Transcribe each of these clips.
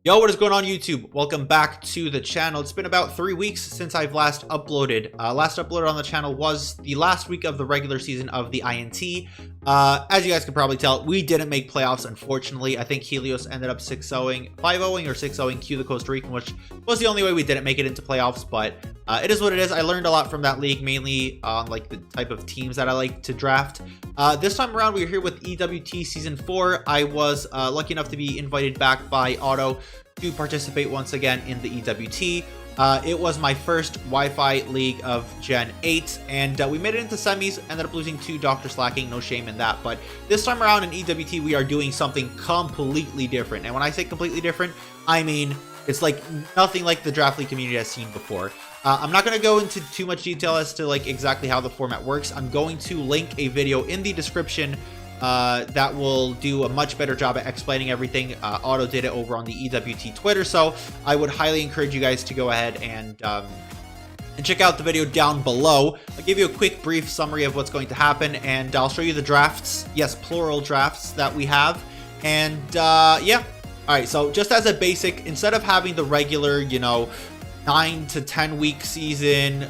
Yo, what is going on YouTube? Welcome back to the channel. It's been about 3 weeks since I've last uploaded. Last uploaded on the channel was the last week of the regular season of the INT. As you guys can probably tell, we didn't make playoffs, unfortunately. I think Helios ended up 6-0ing, 5-0ing or 6-0ing Q the Costa Rican, which was the only way we didn't make it into playoffs, but it is what it is. I learned a lot from that league, mainly on like the type of teams that I like to draft. This time around, we're here with EWT Season 4. I was lucky enough to be invited back by Otto to participate once again in the EWT. It was my first Wi-Fi league of Gen 8, and we made it into semis, ended up losing to Dr. Slacking, no shame in that. But this time around in EWT, we are doing something completely different. And when I say completely different, I mean it's like nothing like the draft league community has seen before. I'm not going to go into too much detail as to like exactly how the format works. I'm going to link a video in the description that will do a much better job at explaining everything. Otto did it over on the EWT Twitter, so I would highly encourage you guys to go ahead and check out the video down below. I'll give you a quick brief summary of what's going to happen, and I'll show you the drafts, yes, plural drafts that we have. And yeah, all right, so just as a basic, instead of having the regular, you know, 9 to 10 week season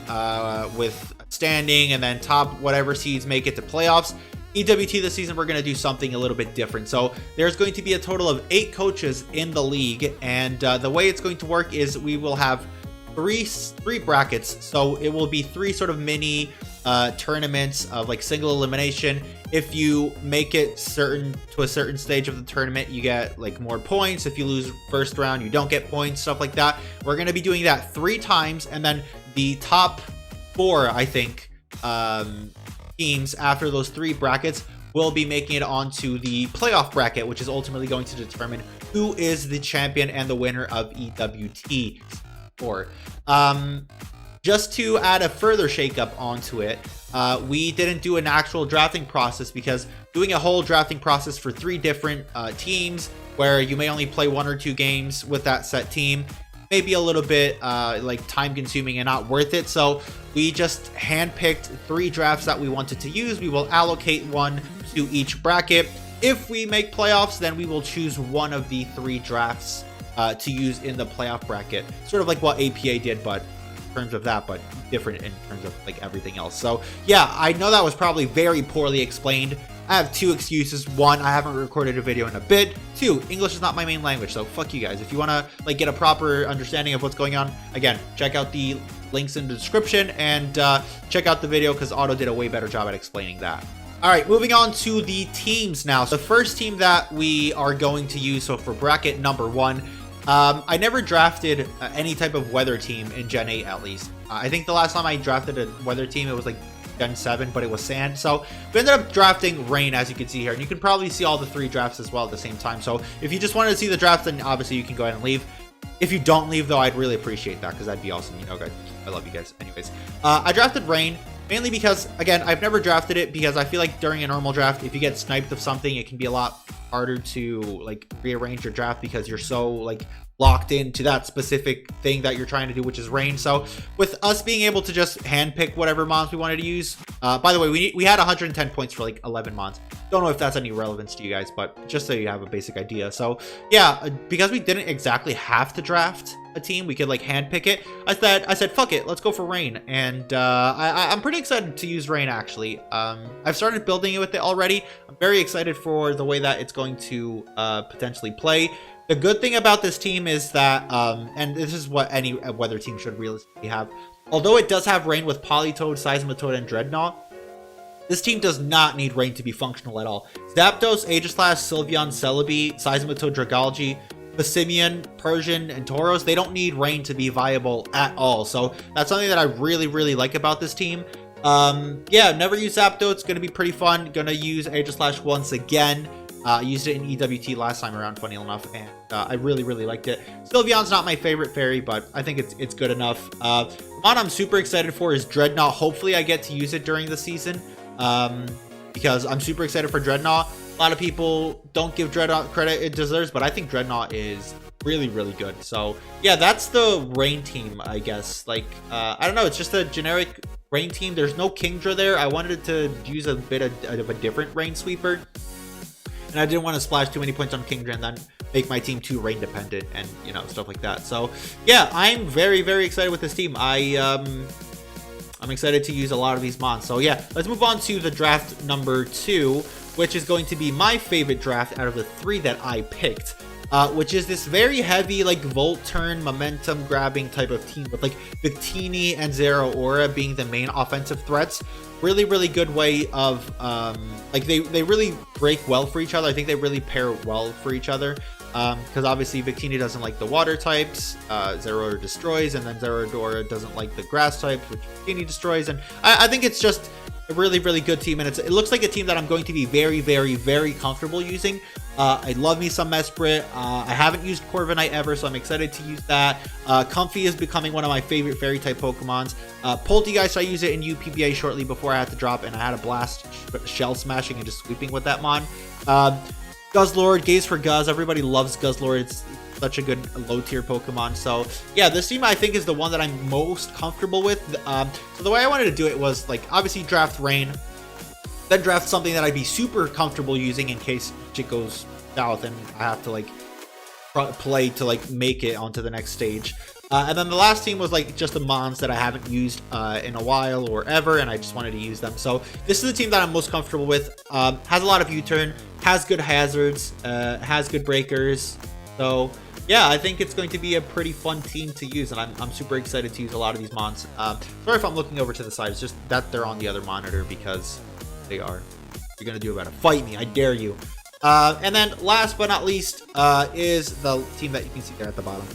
with standing and then top whatever seeds make it to playoffs, EWT this season, we're going to do something a little bit different. So there's going to be a total of 8 coaches in the league, and the way it's going to work is we will have three brackets. So it will be 3 sort of mini tournaments of like single elimination. If you make it to a certain stage of the tournament, you get like more points. If you lose first round, you don't get points, stuff like that. We're going to be doing that 3 times, and then the top 4, I think, teams after those 3 brackets will be making it onto the playoff bracket, which is ultimately going to determine who is the champion and the winner of EWT 4. Just to add a further shakeup onto it, we didn't do an actual drafting process, because doing a whole drafting process for 3 different teams where you may only play 1 or 2 games with that set team may be a little bit like time consuming and not worth it. So we just handpicked 3 drafts that we wanted to use. We will allocate 1 to each bracket. If we make playoffs, then we will choose 1 of the 3 drafts to use in the playoff bracket, sort of like what APA did, but in terms of that, but different in terms of like everything else. So yeah, I know that was probably very poorly explained. I have 2 excuses. 1, I haven't recorded a video in a bit. 2, English is not my main language, so fuck you guys. If you want to like get a proper understanding of what's going on, again, check out the links in the description, and check out the video, because Otto did a way better job at explaining that. All right, moving on to the teams now. So the first team that we are going to use, so for bracket number 1, I never drafted any type of weather team in Gen 8, at least. I think the last time I drafted a weather team, it was like Gen 7, but it was sand. So we ended up drafting rain, as you can see here, and you can probably see all the 3 drafts as well at the same time. So if you just wanted to see the drafts, then obviously you can go ahead and leave. If you don't leave, though, I'd really appreciate that, because that'd be awesome. You know, guys, I love you guys. Anyways, I drafted rain mainly because, again, I've never drafted it because I feel like during a normal draft, if you get sniped of something, it can be a lot harder to like rearrange your draft, because you're so like locked into that specific thing that you're trying to do, which is rain. So with us being able to just handpick whatever mons we wanted to use, by the way, we had 110 points for like 11 mons. Don't know if that's any relevance to you guys, but just so you have a basic idea. So yeah, because we didn't exactly have to draft a team, we could like handpick it. I said fuck it, let's go for rain. And I'm pretty excited to use rain, actually. I've started building it with it already. I'm very excited for the way that it's going to potentially play. The good thing about this team is that, and this is what any weather team should realistically have, although it does have rain with Polytoad, Seismitoad, and Dreadnought, this team does not need rain to be functional at all. Zapdos, Aegislash, Sylveon, Celebi, Seismitoad, Dragalge, Passimian, Persian, and Tauros, they don't need rain to be viable at all. So that's something that I really, really like about this team. Yeah, never use Zapdos. It's going to be pretty fun. Gonna use Aegislash once again. Used it in EWT last time around, funny enough, and I really, really liked it. Sylveon's not my favorite fairy, but I think it's good enough. One I'm super excited for is Dreadnought. Hopefully I get to use it during the season, because I'm super excited for Dreadnought. A lot of people don't give Dreadnought credit it deserves, but I think Dreadnought is really, really good. So yeah, that's the rain team, I guess. Like, I don't know, it's just a generic rain team. There's no Kingdra there. I wanted to use a bit of a different rain sweeper. and I didn't want to splash too many points on Kingdra and then make my team too rain dependent and, you know, stuff like that. So yeah, I'm very, very excited with this team. I'm excited to use a lot of these mons. So yeah, let's move on to the draft number 2, which is going to be my favorite draft out of the 3 that I picked. Which is this very heavy, like, volt turn, momentum grabbing type of team with, like, Victini and Zero Aura being the main offensive threats. Really, really good way of, like, they really break well for each other. I think they really pair well for each other. Because obviously Victini doesn't like the water types, Zero Aura destroys, and then Zero Aura doesn't like the grass types, which Victini destroys. And I think it's just a really, really good team, and it looks like a team that I'm going to be very, very, very comfortable using. I love me some Mesprit. I haven't used Corviknight ever, so I'm excited to use that. Comfy is becoming one of my favorite fairy type Pokemons. Poltegeist, I use it in UPBA shortly before I had to drop, and I had a blast shell smashing and just sweeping with that mon. Guzzlord, Gaze for Guzz. Everybody loves Guzzlord. It's such a good low tier Pokemon. So yeah, this team I think is the one that I'm most comfortable with. So the way I wanted to do it was, like, obviously draft Rain, then draft something that I'd be super comfortable using in case shit goes south and I have to, like, play to, like, make it onto the next stage. And then the last team was, like, just the mons that I haven't used in a while or ever, and I just wanted to use them. So this is the team that I'm most comfortable with. Has a lot of U-turn, has good hazards, has good breakers. So yeah, I think it's going to be a pretty fun team to use, and I'm super excited to use a lot of these mons. Sorry if I'm looking over to the side. It's just that they're on the other monitor because they are. You're gonna do about it. Fight me, I dare you. And then last but not least is the team that you can see there at the bottom.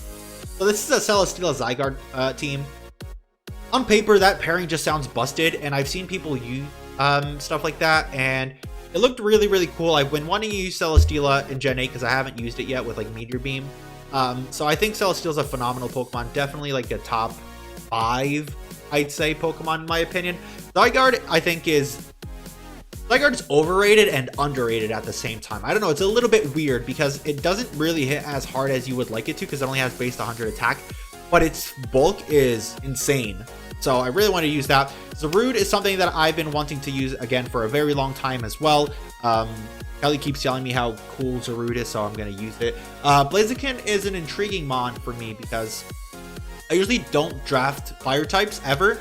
So this is a Celesteela Zygarde team. On paper, that pairing just sounds busted, and I've seen people use stuff like that, and it looked really, really cool. I've been wanting to use Celesteela in Gen 8 because I haven't used it yet with, like, Meteor Beam. So I think Celesteela's a phenomenal Pokemon. Definitely, like, a top 5, I'd say, Pokemon in my opinion. Zygarde, I think, is overrated and underrated at the same time. I don't know, it's a little bit weird because it doesn't really hit as hard as you would like it to because it only has base 100 attack, but its bulk is insane. So I really want to use that. Zarude is something that I've been wanting to use again for a very long time as well. Kelly keeps telling me how cool Zarude is, so I'm going to use it. Blaziken is an intriguing mon for me because I usually don't draft fire types ever.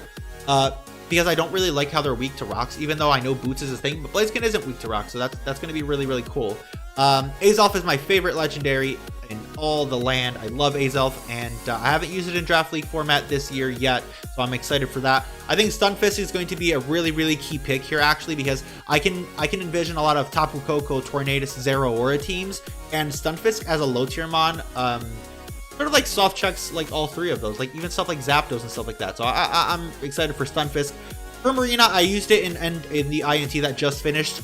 Because I don't really like how they're weak to rocks, even though I know Boots is a thing, but Blaziken isn't weak to rocks, so that's going to be really, really cool. Azelf is my favorite legendary in all the land. I love Azelf, and I haven't used it in Draft League format this year yet, so I'm excited for that. I think Stunfisk is going to be a really, really key pick here, actually, because I can envision a lot of Tapu Koko, Tornadus, Zero Aura teams, and Stunfisk as a low tier mon, sort of like soft checks, like all 3 of those, like even stuff like Zapdos and stuff like that. So I'm excited for Stunfisk. For Marina, I used it in the INT that just finished.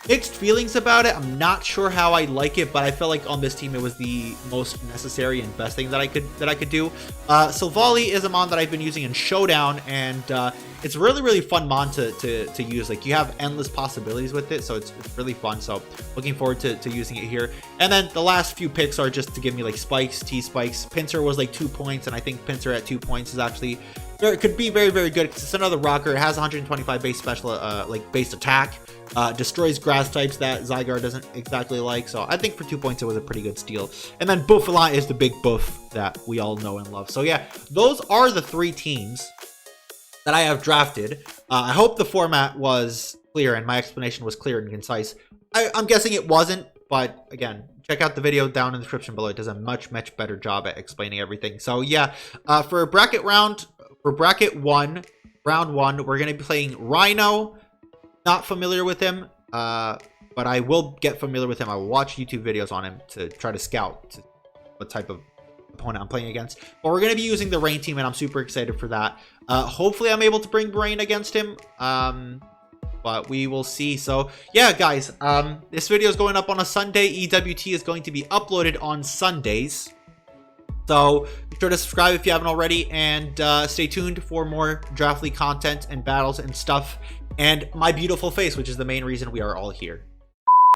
Mixed feelings about it. I'm not sure how I like it, but I felt like on this team it was the most necessary and best thing that I could do. Silvally is a mon that I've been using in Showdown, and it's really, really fun mon to use. Like, you have endless possibilities with it, so it's really fun. So looking forward to using it here. And then the last few picks are just to give me, like, spikes, T-spikes. Pinsir was like 2 points, and I think Pinsir at 2 points is actually it could be very, very good because it's another rocker. It has 125 base special, like base attack. Destroys grass types that Zygarde doesn't exactly like. So I think for 2 points it was a pretty good steal. And then Bouffalant is the big buff that we all know and love. So yeah, those are the 3 teams that I have drafted. I hope the format was clear and my explanation was clear and concise. I'm guessing it wasn't, but again, check out the video down in the description below. It does a much, much better job at explaining everything. So yeah, for bracket 1, round 1, we're going to be playing Rhino. Not familiar with him, but I will get familiar with him. I will watch YouTube videos on him to try to scout what type of opponent I'm playing against. But we're going to be using the Rain team, and I'm super excited for that. Hopefully I'm able to bring Rain against him, but we will see. So yeah, guys, this video is going up on a Sunday. EWT is going to be uploaded on Sundays. So be sure to subscribe if you haven't already, and stay tuned for more Draft League content and battles and stuff, and my beautiful face, which is the main reason we are all here.